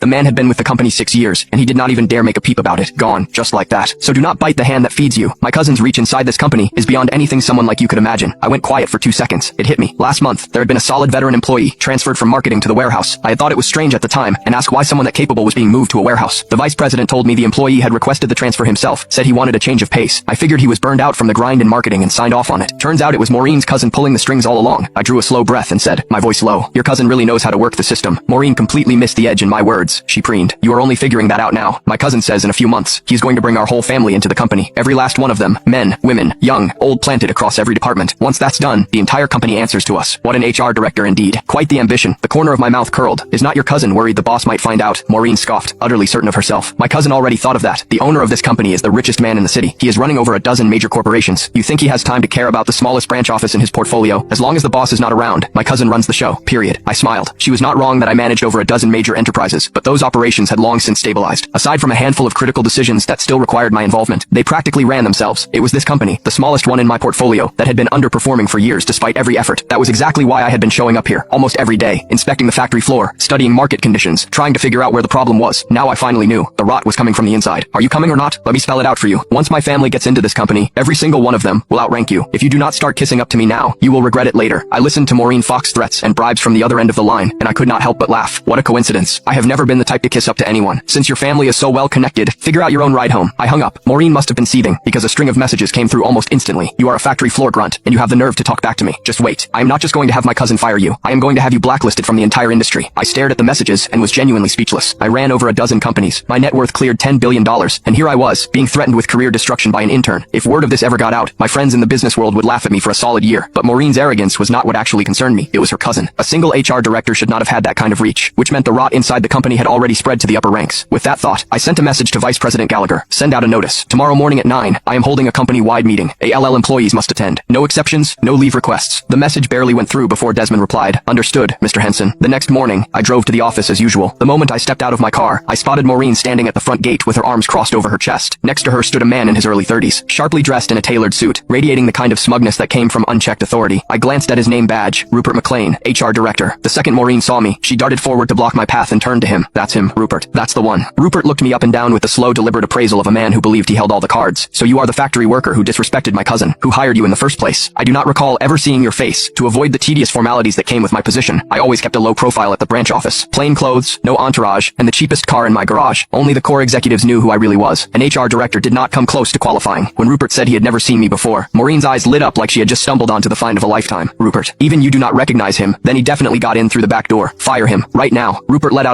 The man had been with the company 6 years, and he did not even dare make a peep about it. Gone, just like that. So do not bite the hand that feeds you. My cousin's reach inside this company is beyond anything someone like you could imagine. I went quiet for 2 seconds. It hit me. Last month, there had been a solid veteran employee transferred from marketing to the warehouse. I had thought it was strange at the time, and asked why someone that capable was being moved to a warehouse. The vice president told me the employee had requested the transfer himself, said he wanted a change of pace. I figured he was burned out from the grind in marketing and signed off on it. Turns out it was Maureen's cousin pulling the strings all along. I drew a slow breath and said, my voice low, your cousin really knows how to work the system. Maureen completely missed the edge in my words. She preened. You are only figuring that out now. My cousin says in a few months, he's going to bring our whole family into the company. Every last one of them. Men, women, young, old, planted across every department. Once that's done, the entire company answers to us. What an HR director indeed. Quite the ambition. The corner of my mouth curled. Is not your cousin worried the boss might find out? Maureen scoffed, utterly certain of herself. My cousin already thought of that. The owner of this company is the richest man in the city. He is running over a dozen major corporations. You think he has time to care about the smallest branch office in his portfolio? As long as the boss is not around, my cousin runs the show. Period. I smiled. She was not wrong that I managed over a dozen major enterprises, but those operations had long since stabilized. Aside from a handful of critical decisions that still required my involvement, they practically ran themselves. It was this company, the smallest one in my portfolio, that had been underperforming for years despite every effort. That was exactly why I had been showing up here, almost every day, inspecting the factory floor, studying market conditions, trying to figure out where the problem was. Now I finally knew. The rot was coming from the inside. Are you coming or not? Let me spell it out for you. Once my family gets into this company, every single one of them will outrank you. If you do not start kissing up to me now, you will regret it later. I listened to Maureen Fox's threats and bribes from the other end of the line, and I could not help but laugh. What a coincidence. I have never been the type to kiss up to anyone. Since your family is so well connected, figure out your own ride home. I hung up. Maureen must have been seething, because a string of messages came through almost instantly. You are a factory floor grunt, and you have the nerve to talk back to me. Just wait. I am not just going to have my cousin fire you. I am going to have you blacklisted from the entire industry. I stared at the messages and was genuinely speechless. I ran over a dozen companies. My net worth cleared $10 billion, and here I was, being threatened with career destruction by an intern. If word of this ever got out, my friends in the business world would laugh at me for a solid year. But Maureen's arrogance was not what actually concerned me. It was her cousin. A single HR director should not have had that kind of reach, which meant the rot inside the company had already spread to the upper ranks. With that thought, I sent a message to Vice President Gallagher. Send out a notice. Tomorrow morning at 9, I am holding a company-wide meeting. ALL employees must attend. No exceptions, no leave requests. The message barely went through before Desmond replied, Understood, Mr. Henson. The next morning, I drove to the office as usual. The moment I stepped out of my car, I spotted Maureen standing at the front gate with her arms crossed over her chest. Next to her stood a man in his early 30s, sharply dressed in a tailored suit, radiating the kind of smugness that came from unchecked authority. I glanced at his name badge, Rupert McLean, HR Director. The second Maureen saw me, she darted forward to block my path and turned to him. That's him, Rupert. That's the one. Rupert looked me up and down with the slow, deliberate appraisal of a man who believed he held all the cards. So you are the factory worker who disrespected my cousin, who hired you in the first place. I do not recall ever seeing your face. To avoid the tedious formalities that came with my position, I always kept a low profile at the branch office. Plain clothes, no entourage, and the cheapest car in my garage. Only the core executives knew who I really was. An HR director did not come close to qualifying. When Rupert said he had never seen me before, Maureen's eyes lit up like she had just stumbled onto the find of a lifetime. Rupert. Even you do not recognize him, then he definitely got in through the back door. Fire him. Right now. Rupert let out